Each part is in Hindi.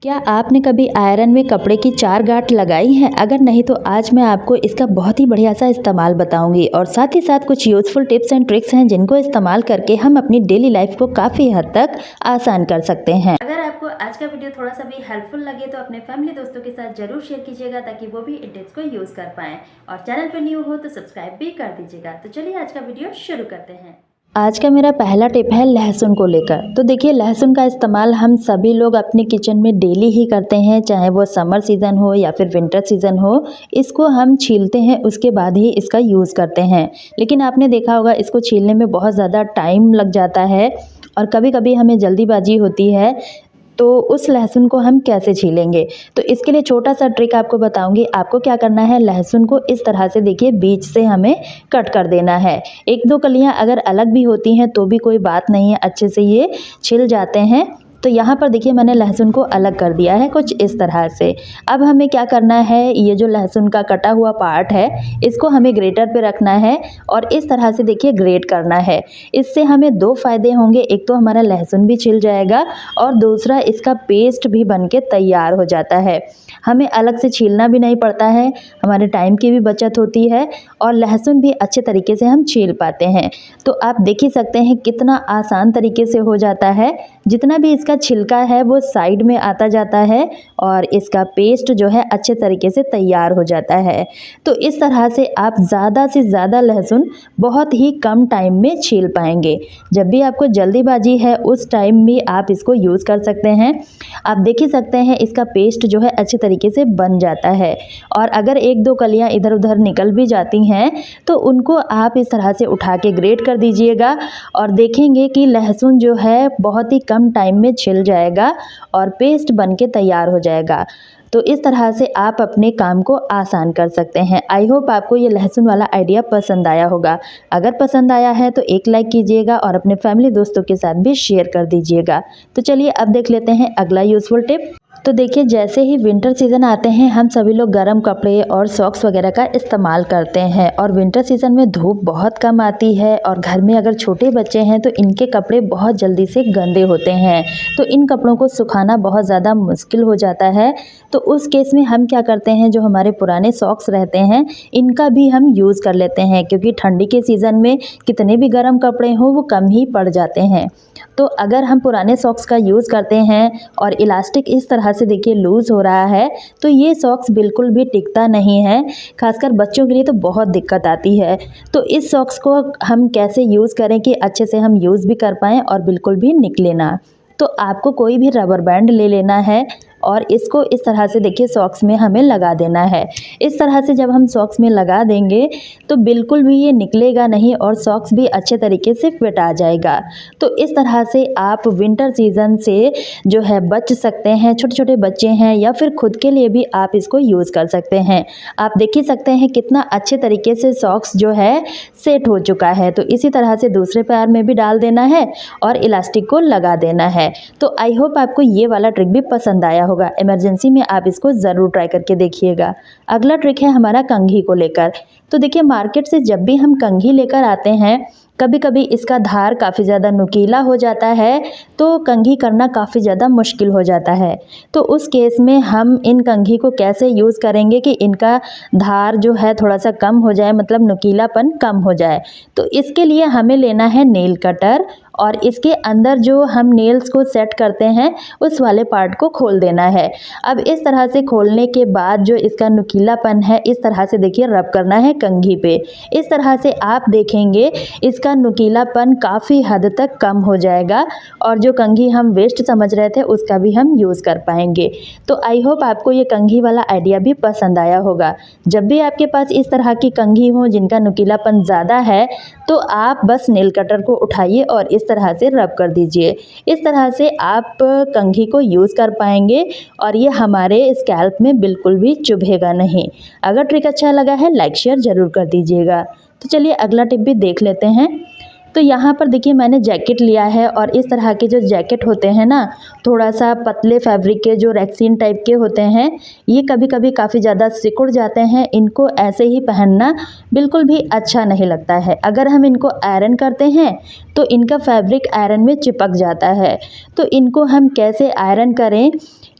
क्या आपने कभी आयरन में कपड़े की 4 गांठ लगाई हैं? अगर नहीं तो आज मैं आपको इसका बहुत ही बढ़िया सा इस्तेमाल बताऊंगी और साथ ही साथ कुछ यूज़फुल टिप्स एंड ट्रिक्स हैं जिनको इस्तेमाल करके हम अपनी डेली लाइफ को काफ़ी हद तक आसान कर सकते हैं। अगर आपको आज का वीडियो थोड़ा सा भी हेल्पफुल लगे तो अपने फैमिली दोस्तों के साथ जरूर शेयर कीजिएगा ताकि वो भी इन टिप्स को यूज़ कर पाएँ और चैनल पर न्यू हो तो सब्सक्राइब भी कर दीजिएगा। तो चलिए आज का वीडियो शुरू करते हैं। आज का मेरा पहला टिप है लहसुन को लेकर। तो देखिए, लहसुन का इस्तेमाल हम सभी लोग अपने किचन में डेली ही करते हैं, चाहे वो समर सीज़न हो या फिर विंटर सीज़न हो। इसको हम छीलते हैं, उसके बाद ही इसका यूज़ करते हैं। लेकिन आपने देखा होगा, इसको छीलने में बहुत ज़्यादा टाइम लग जाता है और कभी-कभी हमें जल्दीबाजी होती है। तो उस लहसुन को हम कैसे छीलेंगे? तो इसके लिए छोटा-सा ट्रिक आपको बताऊँगी। आपको क्या करना है, लहसुन को इस तरह से देखिए बीच से हमें कट कर देना है। 1-2 कलियाँ अगर अलग भी होती हैं तो भी कोई बात नहीं है, अच्छे से ये छिल जाते हैं। तो यहाँ पर देखिए मैंने लहसुन को अलग कर दिया है कुछ इस तरह से। अब हमें क्या करना है, ये जो लहसुन का कटा हुआ पार्ट है, इसको हमें ग्रेटर पे रखना है और इस तरह से देखिए ग्रेट करना है। इससे हमें 2 फ़ायदे होंगे, एक तो हमारा लहसुन भी छिल जाएगा और दूसरा इसका पेस्ट भी बन के तैयार हो जाता है। हमें अलग से छीलना भी नहीं पड़ता है, हमारे टाइम की भी बचत होती है और लहसुन भी अच्छे तरीके से हम छील पाते हैं। तो आप देख ही सकते हैं कितना आसान तरीके से हो जाता है। जितना भी इसका छिलका है वो साइड में आता जाता है और इसका पेस्ट जो है अच्छे तरीके से तैयार हो जाता है। तो इस तरह से आप ज़्यादा से ज़्यादा लहसुन बहुत ही कम टाइम में छील पाएंगे। जब भी आपको जल्दीबाजी है उस टाइम भी आप इसको यूज़ कर सकते हैं। आप देख ही सकते हैं इसका पेस्ट जो है अच्छे तरीके से बन जाता है और अगर 1-2 कलियां इधर उधर निकल भी जाती हैं तो उनको आप इस तरह से उठा के ग्रेट कर दीजिएगा और देखेंगे कि लहसुन जो है बहुत ही कम टाइम में छिल जाएगा और पेस्ट बन के तैयार हो जाएगा। तो इस तरह से आप अपने काम को आसान कर सकते हैं। आई होप आपको ये लहसुन वाला आइडिया पसंद आया होगा। अगर पसंद आया है तो एक लाइक कीजिएगा और अपने फैमिली दोस्तों के साथ भी शेयर कर दीजिएगा। तो चलिए अब देख लेते हैं अगला यूज़फुल टिप। तो देखिए, जैसे ही विंटर सीज़न आते हैं हम सभी लोग गर्म कपड़े और सॉक्स वगैरह का इस्तेमाल करते हैं और विंटर सीज़न में धूप बहुत कम आती है और घर में अगर छोटे बच्चे हैं तो इनके कपड़े बहुत जल्दी से गंदे होते हैं। तो इन कपड़ों को सुखाना बहुत ज़्यादा मुश्किल हो जाता है। तो उस केस में हम क्या करते हैं, जो हमारे पुराने सॉक्स रहते हैं इनका भी हम यूज़ कर लेते हैं, क्योंकि ठंडी के सीज़न में कितने भी गर्म कपड़े हों वो कम ही पड़ जाते हैं। तो अगर हम पुराने सॉक्स का यूज़ करते हैं और इलास्टिक इस तरह से देखिए लूज़ हो रहा है तो ये सॉक्स बिल्कुल भी टिकता नहीं है। खासकर बच्चों के लिए तो बहुत दिक्कत आती है। तो इस सॉक्स को हम कैसे यूज़ करें कि अच्छे से हम यूज़ भी कर पाएँ और बिल्कुल भी निकले ना। तो आपको कोई भी रबर बैंड ले लेना है और इसको इस तरह से देखिए सॉक्स में हमें लगा देना है। इस तरह से जब हम सॉक्स में लगा देंगे तो बिल्कुल भी ये निकलेगा नहीं और सॉक्स भी अच्छे तरीके से फिट आ जाएगा। तो इस तरह से आप विंटर सीज़न से जो है बच सकते हैं। छोटे-छोटे बच्चे हैं या फिर खुद के लिए भी आप इसको यूज़ कर सकते हैं। आप देख ही सकते हैं कितना अच्छे तरीके से सॉक्स जो है सेट हो चुका है। तो इसी तरह से दूसरे पैर में भी डाल देना है और इलास्टिक को लगा देना है। तो आई होप आपको ये वाला ट्रिक भी पसंद आया होगा। इमरजेंसी में आप इसको ज़रूर ट्राई करके देखिएगा। अगला ट्रिक है हमारा कंघी को लेकर। तो देखिए, मार्केट से जब भी हम कंघी लेकर आते हैं कभी कभी इसका धार काफ़ी ज़्यादा नुकीला हो जाता है तो कंघी करना काफ़ी ज़्यादा मुश्किल हो जाता है। तो उस केस में हम इन कंघी को कैसे यूज़ करेंगे कि इनका धार जो है थोड़ा सा कम हो जाए, मतलब नुकीलापन कम हो जाए। तो इसके लिए हमें लेना है नेल कटर और इसके अंदर जो हम नेल्स को सेट करते हैं उस वाले पार्ट को खोल देना है। अब इस तरह से खोलने के बाद जो इसका नुकीलापन है इस तरह से देखिए रब करना है कंघी पे। इस तरह से आप देखेंगे इसका नुकीलापन काफ़ी हद तक कम हो जाएगा और जो कंघी हम वेस्ट समझ रहे थे उसका भी हम यूज़ कर पाएंगे। तो आई होप आपको ये कंघी वाला आइडिया भी पसंद आया होगा। जब भी आपके पास इस तरह की कंघी हो जिनका नुकीलापन ज़्यादा है तो आप बस नेल कटर को उठाइए और इस तरह से रब कर दीजिए। इस तरह से आप कंघी को यूज़ कर पाएंगे और ये हमारे स्कैल्प में बिल्कुल भी चुभेगा नहीं। अगर ट्रिक अच्छा लगा है लाइक शेयर ज़रूर कर दीजिएगा। तो चलिए अगला टिप भी देख लेते हैं। तो यहाँ पर देखिए मैंने जैकेट लिया है और इस तरह के जो जैकेट होते हैं ना, थोड़ा सा पतले फैब्रिक के जो रेक्सीन टाइप के होते हैं, ये कभी कभी काफ़ी ज़्यादा सिकुड़ जाते हैं। इनको ऐसे ही पहनना बिल्कुल भी अच्छा नहीं लगता है। अगर हम इनको आयरन करते हैं तो इनका फैब्रिक आयरन में चिपक जाता है। तो इनको हम कैसे आयरन करें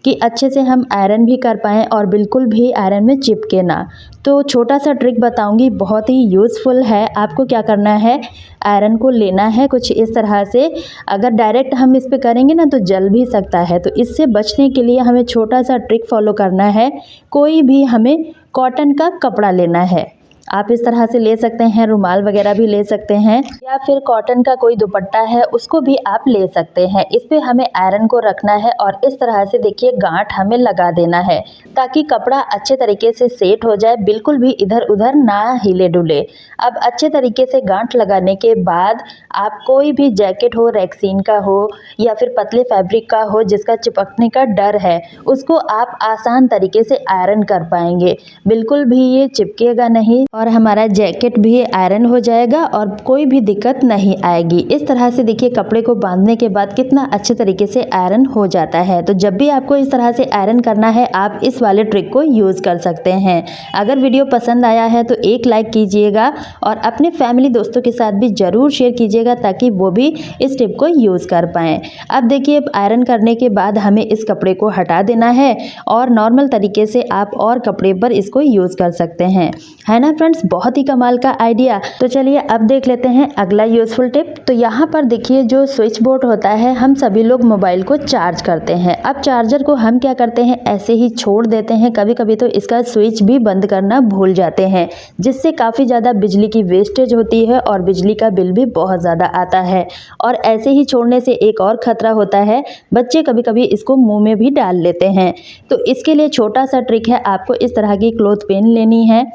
कि अच्छे से हम आयरन भी कर पाएँ और बिल्कुल भी आयरन में चिपके ना। तो छोटा सा ट्रिक बताऊंगी, बहुत ही यूज़फुल है। आपको क्या करना है, आयरन को लेना है कुछ इस तरह से। अगर डायरेक्ट हम इस पे करेंगे ना तो जल भी सकता है, तो इससे बचने के लिए हमें छोटा सा ट्रिक फॉलो करना है। कोई भी हमें कॉटन का कपड़ा लेना है, आप इस तरह से ले सकते हैं, रुमाल वगैरह भी ले सकते हैं, या फिर कॉटन का कोई दुपट्टा है उसको भी आप ले सकते हैं। इस पे हमें आयरन को रखना है और इस तरह से देखिए गांठ हमें लगा देना है, ताकि कपड़ा अच्छे तरीके से सेट हो जाए, बिल्कुल भी इधर उधर ना हिले डुले। अब अच्छे तरीके से गांठ लगाने के बाद आप कोई भी जैकेट हो, रेक्सीन का हो या फिर पतले फैब्रिक का हो जिसका चिपकने का डर है, उसको आप आसान तरीके से आयरन कर पाएंगे। बिल्कुल भी ये चिपकेगा नहीं और हमारा जैकेट भी आयरन हो जाएगा और कोई भी दिक्कत नहीं आएगी। इस तरह से देखिए कपड़े को बांधने के बाद कितना अच्छे तरीके से आयरन हो जाता है। तो जब भी आपको इस तरह से आयरन करना है, आप इस वाले ट्रिक को यूज़ कर सकते हैं। अगर वीडियो पसंद आया है तो एक लाइक कीजिएगा और अपने फैमिली दोस्तों के साथ भी ज़रूर शेयर कीजिएगा, ताकि वो भी इस टिप को यूज़ कर पाएँ। अब देखिए आयरन करने के बाद हमें इस कपड़े को हटा देना है और नॉर्मल तरीके से आप और कपड़े पर इसको यूज़ कर सकते हैं, है ना फ्रेंड्स। बहुत ही कमाल का आइडिया। तो चलिए अब देख लेते हैं अगला यूजफुल टिप। तो यहाँ पर देखिए जो स्विच बोर्ड होता है, हम सभी लोग मोबाइल को चार्ज करते हैं। अब चार्जर को हम क्या करते हैं, ऐसे ही छोड़ देते हैं। कभी कभी तो इसका स्विच भी बंद करना भूल जाते हैं, जिससे काफ़ी ज़्यादा बिजली की वेस्टेज होती है और बिजली का बिल भी बहुत ज़्यादा आता है। और ऐसे ही छोड़ने से एक और खतरा होता है, बच्चे कभी कभी इसको मुँह में भी डाल लेते हैं। तो इसके लिए छोटा सा ट्रिक है, आपको इस तरह की क्लॉथ पिन लेनी है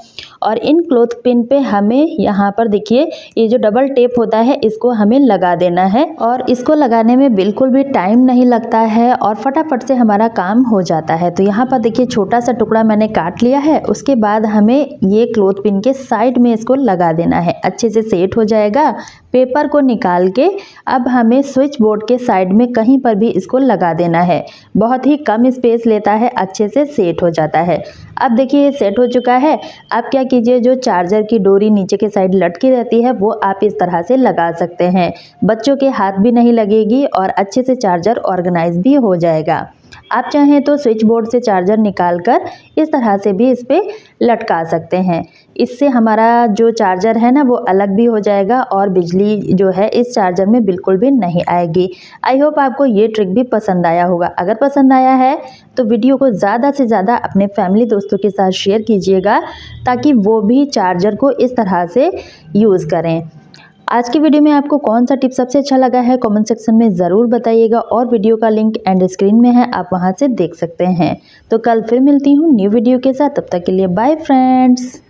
और इन क्लॉथ पिन पे हमें यहाँ पर देखिए ये जो डबल टेप होता है इसको हमें लगा देना है। और इसको लगाने में बिल्कुल भी टाइम नहीं लगता है और फटाफट से हमारा काम हो जाता है। तो यहाँ पर देखिए छोटा सा टुकड़ा मैंने काट लिया है। उसके बाद हमें ये क्लॉथ पिन के साइड में इसको लगा देना है, अच्छे से सेट हो जाएगा। पेपर को निकाल के अब हमें स्विच बोर्ड के साइड में कहीं पर भी इसको लगा देना है। बहुत ही कम स्पेस लेता है, अच्छे से सेट हो जाता है। अब देखिए ये सेट हो चुका है। अब क्या कीजिए, जो चार्जर की डोरी नीचे के साइड लटकी रहती है वो आप इस तरह से लगा सकते हैं। बच्चों के हाथ भी नहीं लगेगी और अच्छे से चार्जर ऑर्गेनाइज भी हो जाएगा। आप चाहें तो स्विच बोर्ड से चार्जर निकालकर इस तरह से भी इस पे लटका सकते हैं। इससे हमारा जो चार्जर है ना वो अलग भी हो जाएगा और बिजली जो है इस चार्जर में बिल्कुल भी नहीं आएगी। आई होप आपको ये ट्रिक भी पसंद आया होगा। अगर पसंद आया है तो वीडियो को ज़्यादा से ज़्यादा अपने फैमिली दोस्तों के साथ शेयर कीजिएगा, ताकि वो भी चार्जर को इस तरह से यूज़ करें। आज की वीडियो में आपको कौन सा टिप सबसे अच्छा लगा है, कमेंट सेक्शन में ज़रूर बताइएगा और वीडियो का लिंक एंड स्क्रीन में है, आप वहां से देख सकते हैं। तो कल फिर मिलती हूँ न्यू वीडियो के साथ, तब तक के लिए बाय फ्रेंड्स।